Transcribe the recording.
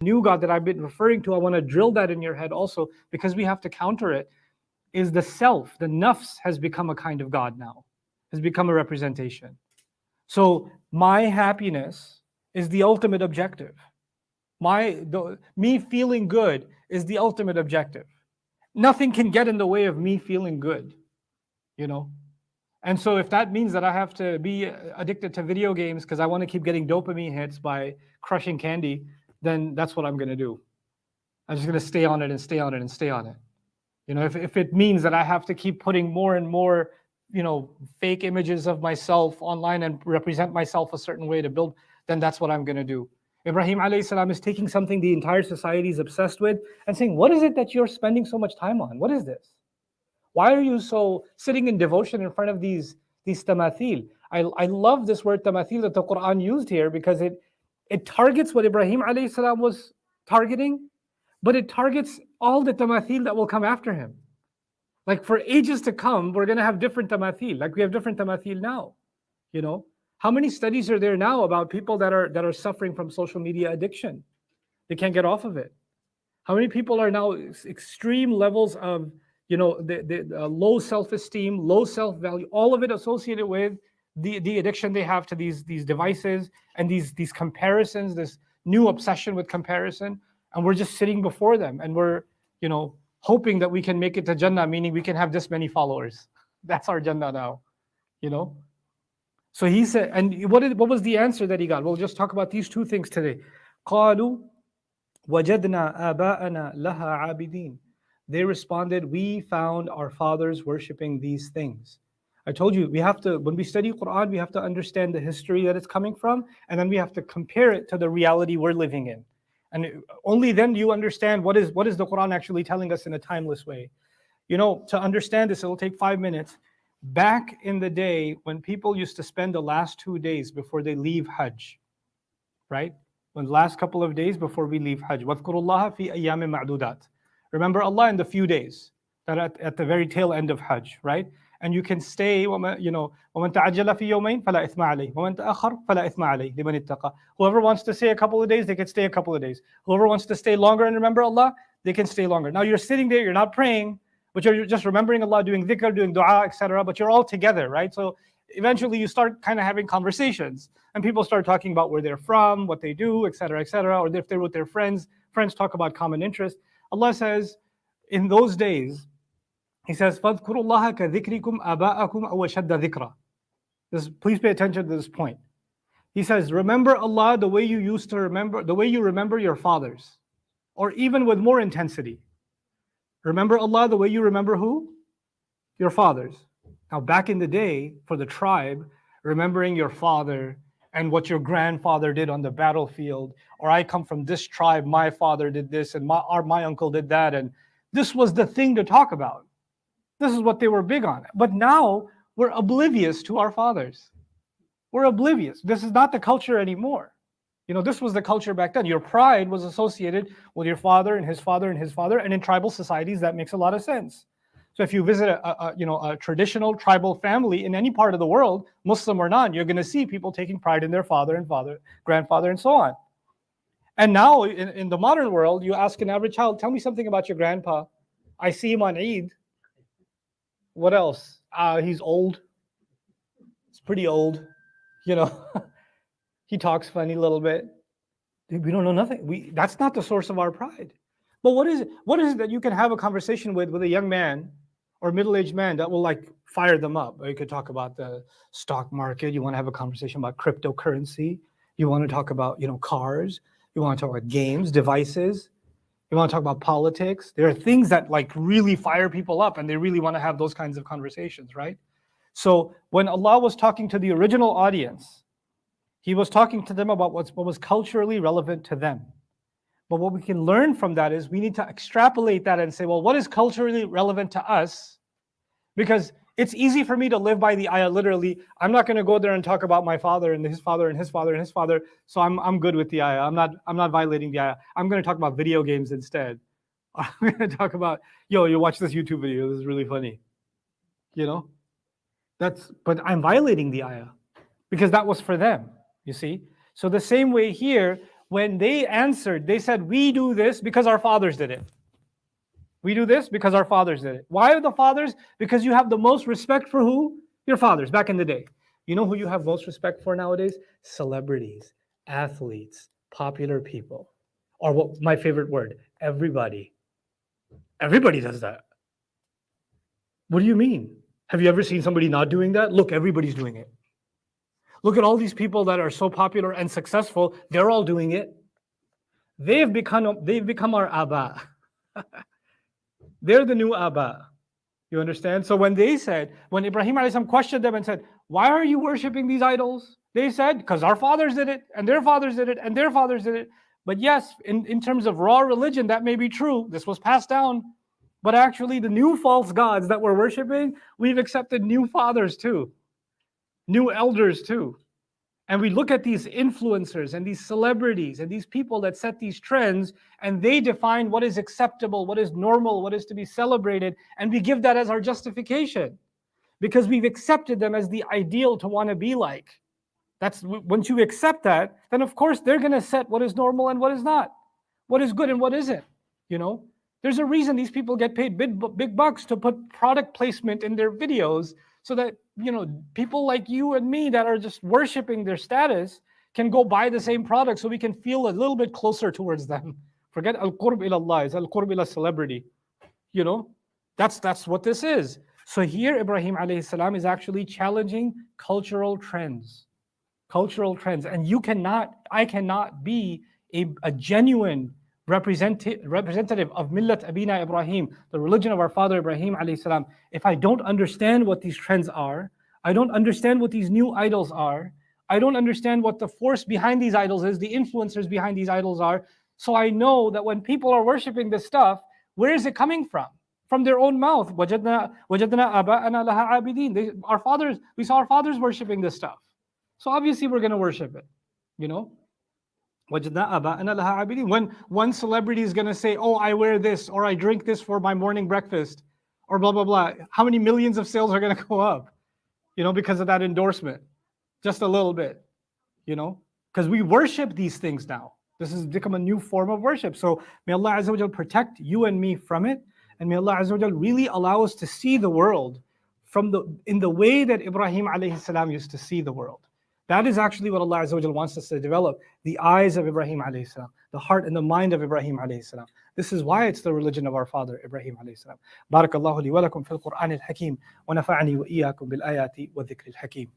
new God that I've been referring to, I want to drill that in your head also, because we have to counter it, is the self, the nafs has become a kind of God now, has become a representation. So my happiness is the ultimate objective. Me feeling good is the ultimate objective. Nothing can get in the way of me feeling good, you know? And so if that means that I have to be addicted to video games because I want to keep getting dopamine hits by crushing candy, then that's what I'm going to do. I'm just going to stay on it and stay on it and stay on it. You know, if it means that I have to keep putting more and more, fake images of myself online and represent myself a certain way to build, then that's what I'm going to do. Ibrahim alayhi salam is taking something the entire society is obsessed with and saying, what is it that you're spending so much time on? What is this? Why are you so sitting in devotion in front of these tamathil? I love this word tamathil that the Quran used here because it targets what Ibrahim alayhi salam was targeting, but it targets all the tamathil that will come after him. Like for ages to come, we're going to have different tamathil. Like we have different tamathil now. You know, how many studies are there now about people that are suffering from social media addiction? They can't get off of it. How many people are now extreme levels of the low self-esteem, low self-value, all of it associated with the addiction they have to these devices and these comparisons, this new obsession with comparison, and we're just sitting before them and we're hoping that we can make it to Jannah, meaning we can have this many followers. That's our Jannah now, So he said, and what was the answer that he got? We'll just talk about these two things today. قالوا وجدنا آباءنا لها عابدين. They responded, we found our fathers worshipping these things. I told you, when we study Quran, we have to understand the history that it's coming from, and then we have to compare it to the reality we're living in. And only then do you understand what is the Quran actually telling us in a timeless way. To understand this, it'll take 5 minutes. Back in the day, when people used to spend the last 2 days before they leave Hajj, right? When the last couple of days before we leave Hajj, وَاذْكُرُوا اللَّهَ فِي أَيَّامٍ مَعْدُودَاتٍ. Remember Allah in the few days, that at the very tail end of Hajj, right? And you can stay, وَمَنْ تَعَجَّلَ فِي يَوْمَيْنِ فَلَا إِثْمَ عَلَيْهِ وَمَنْ تَأَخَّرَ فَلَا إِثْمَ عَلَيْهِ لِمَنِ اتَّقَى. Whoever wants to stay a couple of days, they can stay a couple of days. Whoever wants to stay longer and remember Allah, they can stay longer. Now you're sitting there, you're not praying, but you're just remembering Allah, doing dhikr, doing dua, etc. But you're all together, right? So eventually you start kind of having conversations, and people start talking about where they're from, what they do, etc., etc. Or if they're with their friends talk about common interest. Allah says, in those days, He says, فَاذْكُرُوا اللَّهَ كَذِكْرِكُمْ آبَاءَكُمْ أَوْ أَشَدَّ ذِكْرًا. Please pay attention to this point. He says, remember Allah the way you used to remember, the way you remember your fathers, or even with more intensity. Remember Allah the way you remember who? Your fathers. Now, back in the day, for the tribe, remembering your father and what your grandfather did on the battlefield, or I come from this tribe, my father did this, and my uncle did that, and this was the thing to talk about. This is what they were big on. But now, we're oblivious to our fathers. We're oblivious. This is not the culture anymore. This was the culture back then. Your pride was associated with your father and his father and his father, and in tribal societies, that makes a lot of sense. So if you visit a traditional tribal family in any part of the world, Muslim or not, you're going to see people taking pride in their father and grandfather, and so on. And now in the modern world, you ask an average child, tell me something about your grandpa. I see him on Eid. What else? He's old. He's pretty old. He talks funny a little bit. We don't know nothing. That's not the source of our pride. But what is it? What is it that you can have a conversation with a young man or middle-aged man that will fire them up? Or you could talk about the stock market. You want to have a conversation about cryptocurrency. You want to talk about cars. You want to talk about games, devices. You want to talk about politics. There are things that really fire people up, and they really want to have those kinds of conversations, right? So when Allah was talking to the original audience, He was talking to them about what was culturally relevant to them. But what we can learn from that is we need to extrapolate that and say, well, what is culturally relevant to us? Because it's easy for me to live by the ayah literally. I'm not going to go there and talk about my father and his father and his father and his father. So I'm good with the ayah. I'm not violating the ayah. I'm going to talk about video games instead. I'm going to talk about, you watch this YouTube video. This is really funny. But I'm violating the ayah because that was for them, you see. So the same way here, when they answered, they said, we do this because our fathers did it. We do this because our fathers did it. Why are the fathers? Because you have the most respect for who? Your fathers back in the day. You know who you have most respect for nowadays? Celebrities, athletes, popular people. Or what my favorite word, everybody. Everybody does that. What do you mean? Have you ever seen somebody not doing that? Look, everybody's doing it. Look at all these people that are so popular and successful. They're all doing it. They've become our Aba. They're the new Aba. You understand? So when Ibrahim alayhi salam questioned them and said, why are you worshiping these idols? They said, because our fathers did it, and their fathers did it, and their fathers did it. But yes, in terms of raw religion, that may be true. This was passed down. But actually, the new false gods that we're worshiping, we've accepted new fathers too, new elders too. And we look at these influencers and these celebrities and these people that set these trends, and they define what is acceptable, what is normal, what is to be celebrated, and we give that as our justification because we've accepted them as the ideal to want to be like. That's once you accept that, then of course they're going to set what is normal and what is not, what is good and what isn't. You know, there's a reason these people get paid big bucks to put product placement in their videos, so that, you know, people like you and me that are just worshiping their status can go buy the same product, so we can feel a little bit closer towards them. Forget al-qurb ila Allah, it's al-qurb ila celebrity. You know, that's what this is. So here Ibrahim alayhi salam is actually challenging cultural trends. And I cannot be a genuine representative of Millat Abina Ibrahim, the religion of our father Ibrahim alayhi salam, if I don't understand what these trends are, I don't understand what these new idols are, I don't understand what the force behind these idols is, the influencers behind these idols are. So I know that when people are worshiping this stuff, where is it coming from? From their own mouth. وَجَدْنَا آبَاءَنَا لَهَا عَابِدِينَ. We saw our fathers worshiping this stuff. So obviously we're going to worship it, you know? When one celebrity is going to say, oh, I wear this, or I drink this for my morning breakfast, or blah, blah, blah, how many millions of sales are going to go up, you know, because of that endorsement? Just a little bit, you know, because we worship these things now. This has become a new form of worship. So may Allah Azza wa Jal protect you and me from it. And may Allah Azza wa Jal really allow us to see the world in the way that Ibrahim alayhi salam used to see the world. That is actually what Allah Azza wa Jal wants us to develop, the eyes of Ibrahim alayhi salam, the heart and the mind of Ibrahim alayhi salam. This is why it's the religion of our father Ibrahim alayhi salam. Barakallahu li wa lakum fil Qur'an al-Hakim wa nafa'ani wa iyyakum bil ayati wa dhikr al-Hakim.